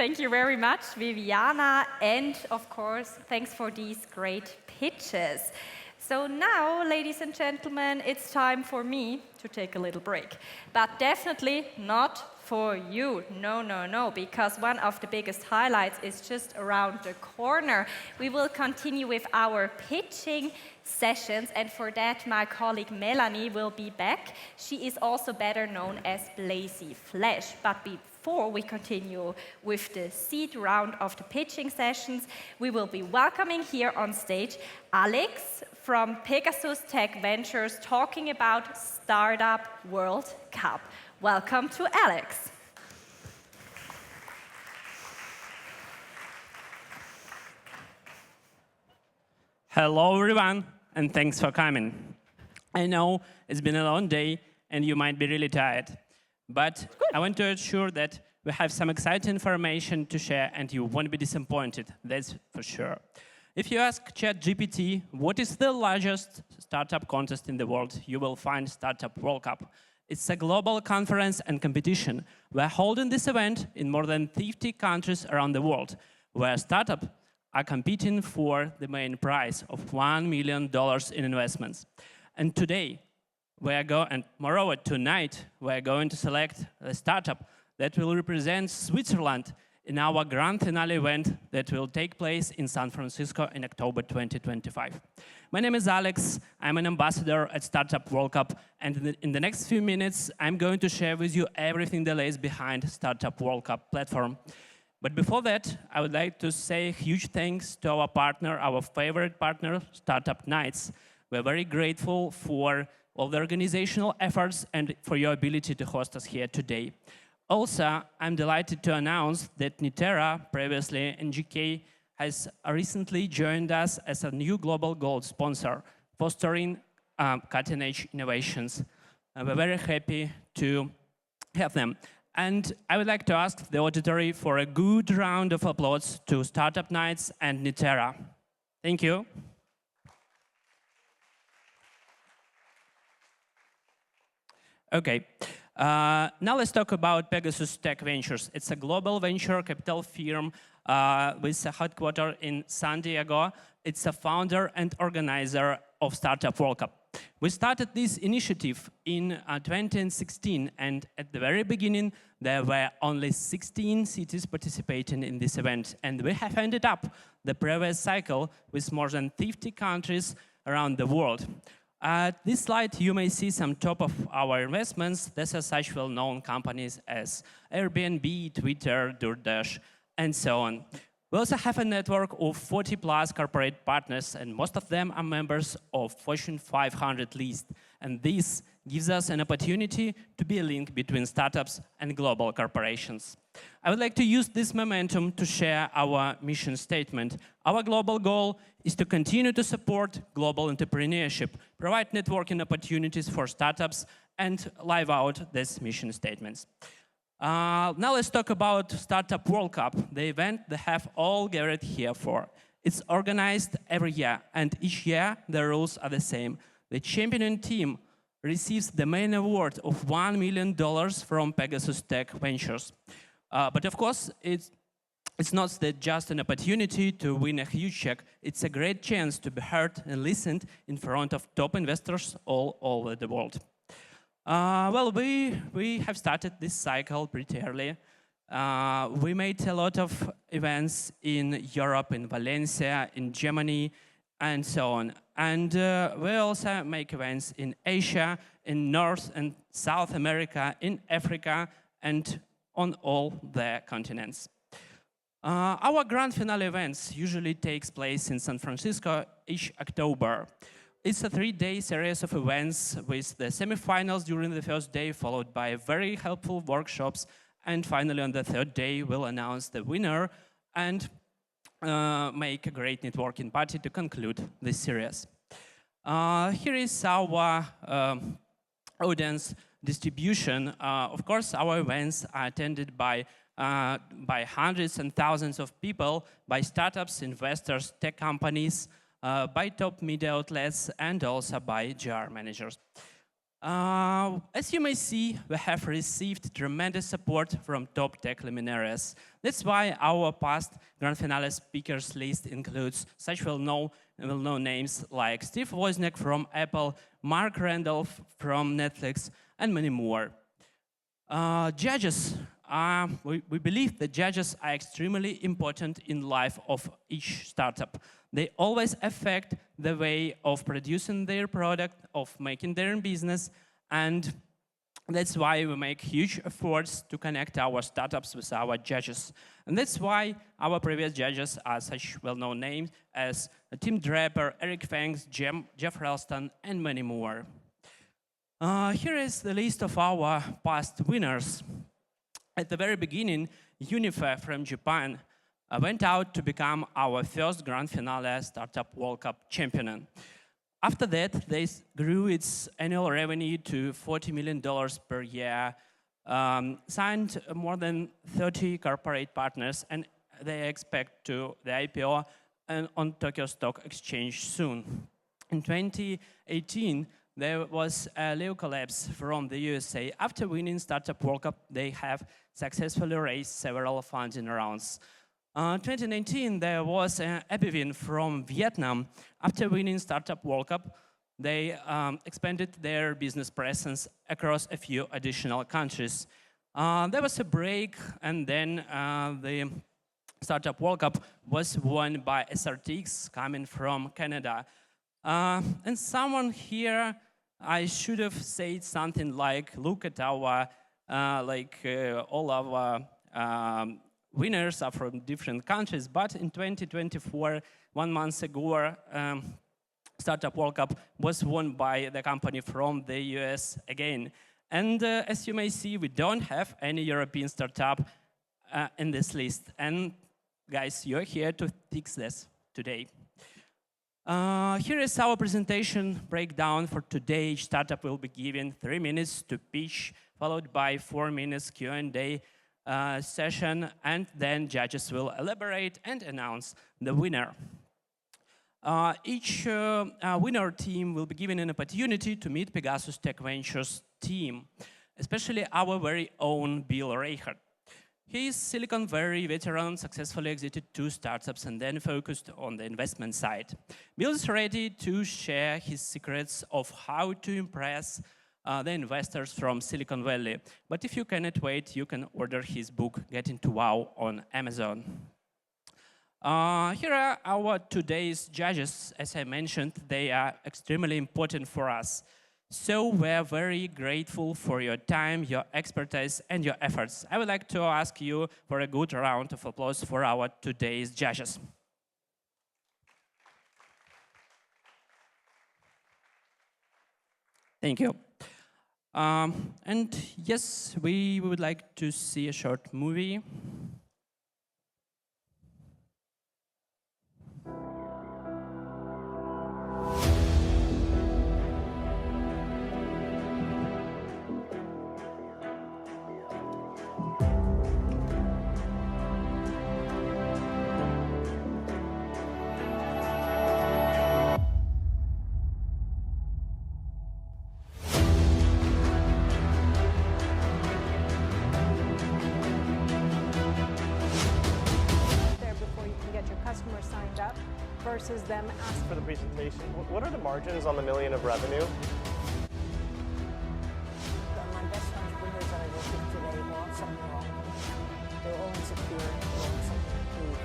Thank you very much, Viviana, and of course, thanks for these great pitches. So now, ladies and gentlemen, it's time for me to take a little break. But definitely not for you. No, no, no, because one of the biggest highlights is just around the corner. We will continue with our pitching sessions, and for that, my colleague Melanie will be back. She is also better known as Blazy Flash. But before we continue with the seed round of the pitching sessions, we will be welcoming here on stage Alex from Pegasus Tech Ventures talking about Startup World Cup. Welcome to Alex. Hello, everyone, and thanks for coming. I know it's been a long day, and you might be really tired. But I want to assure that we have some exciting information to share, and you won't be disappointed, that's for sure. If you ask ChatGPT what is the largest startup contest in the world, you will find Startup World Cup. It's a global conference and competition. We're holding this event in more than 50 countries around the world, where startups are competing for the main prize of $1 million in investments. And today, moreover, tonight, we're going to select a startup that will represent Switzerland in our grand finale event that will take place in San Francisco in October 2025. My name is Alex. I'm an ambassador at Startup World Cup, and in the next few minutes, I'm going to share with you everything that lays behind Startup World Cup platform. But before that, I would like to say huge thanks to our partner, our favorite partner, Startup Nights. We're very grateful for all the organizational efforts and for your ability to host us here today. Also, I'm delighted to announce that Nitera, previously NGK, has recently joined us as a new global gold sponsor, fostering cutting-edge innovations. We're very happy to have them. And I would like to ask the auditory for a good round of applause to Startup Nights and Nitera. Thank you. Okay. Now let's talk about Pegasus Tech Ventures. It's a global venture capital firm with a headquarters in San Diego. It's a founder and organizer of Startup World Cup. We started this initiative in 2016, and at the very beginning, there were only 16 cities participating in this event. And we have ended up the previous cycle with more than 50 countries around the world. At this slide, you may see some top of our investments. These are such well-known companies as Airbnb, Twitter, DoorDash, and so on. We also have a network of 40-plus corporate partners, and most of them are members of Fortune 500 list. And this gives us an opportunity to be a link between startups and global corporations. I would like to use this momentum to share our mission statement. Our global goal is to continue to support global entrepreneurship, provide networking opportunities for startups, and live out these mission statements. Now let's talk about Startup World Cup, the event they have all gathered here for. It's organized every year, and each year the rules are the same. The championing team receives the main award of $1 million from Pegasus Tech Ventures. But of course, it's not just an opportunity to win a huge check. It's a great chance to be heard and listened in front of top investors all over the world. Well, we have started this cycle pretty early. We made a lot of events in Europe, in Valencia, in Germany, and so on. And we also make events in Asia, in North and South America, in Africa, and on all the continents. Our grand finale events usually takes place in San Francisco each October. It's a 3-day series of events with the semifinals during the first day, followed by very helpful workshops, and finally on the third day we'll announce the winner and make a great networking party to conclude this series. Here is our audience distribution. Of course, our events are attended by hundreds and thousands of people, by startups, investors, tech companies, by top media outlets, and also by GR managers. As you may see, we have received tremendous support from top tech luminaries. That's why our past Grand Finale speakers list includes such well-known names like Steve Wozniak from Apple, Mark Randolph from Netflix, and many more. Judges, we believe that judges are extremely important in life of each startup. They always affect the way of producing their product, of making their business, and that's why we make huge efforts to connect our startups with our judges. And that's why our previous judges are such well-known names as Tim Draper, Eric Fangs, Jeff Ralston, and many more. Here is the list of our past winners. At the very beginning, Unifair from Japan went out to become our first Grand Finale Startup World Cup champion. After that, they grew its annual revenue to $40 million per year, signed more than 30 corporate partners, and they expect the IPO on Tokyo Stock Exchange soon. In 2018, there was Leo Collapse from the USA. After winning Startup World Cup, they have successfully raised several funding rounds. 2019, there was Epivin from Vietnam. After winning Startup World Cup, they expanded their business presence across a few additional countries. There was a break, and then the Startup World Cup was won by SRTX coming from Canada. And someone here, I should have said something like, look at our, all our winners are from different countries, but in 2024, 1 month ago, Startup World Cup was won by the company from the US again. And as you may see, we don't have any European startup in this list. And guys, you're here to fix this today. Here is our presentation breakdown for today. Each startup will be given 3 minutes to pitch, followed by 4 minutes Q&A session, and then judges will elaborate and announce the winner. Each winner team will be given an opportunity to meet Pegasus Tech Ventures team, especially our very own Bill Reichert. He is Silicon Valley veteran, successfully exited 2 startups and then focused on the investment side. Bill is ready to share his secrets of how to impress the investors from Silicon Valley. But if you cannot wait, you can order his book, Getting to Wow, on Amazon. Here are our today's judges. As I mentioned, they are extremely important for us. So we're very grateful for your time, your expertise, and your efforts. I would like to ask you for a good round of applause for our today's judges. Thank you. And yes, we would like to see a short movie. Versus them asking for the presentation. What are the margins on the $1 million of revenue? My best entrepreneurs that I work with today want something wrong. They're all insecure. They want something to prove.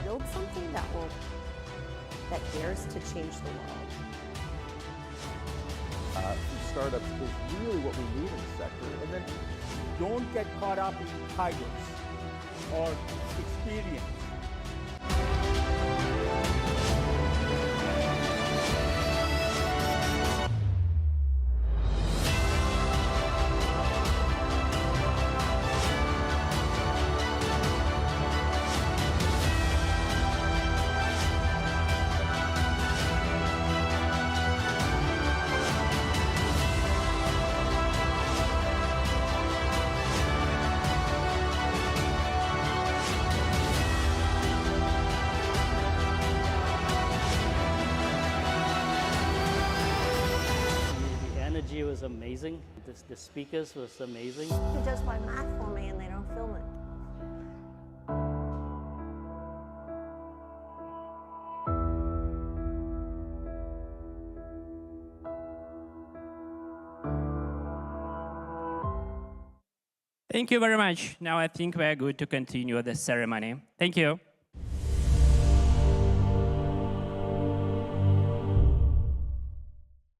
Build something that dares to change the world. Startups is really what we need in the sector. And then don't get caught up in titles or experience. energy was amazing. The speakers was amazing. He does my math for me and they don't film it. Thank you very much. Now I think we're good to continue the ceremony. Thank you.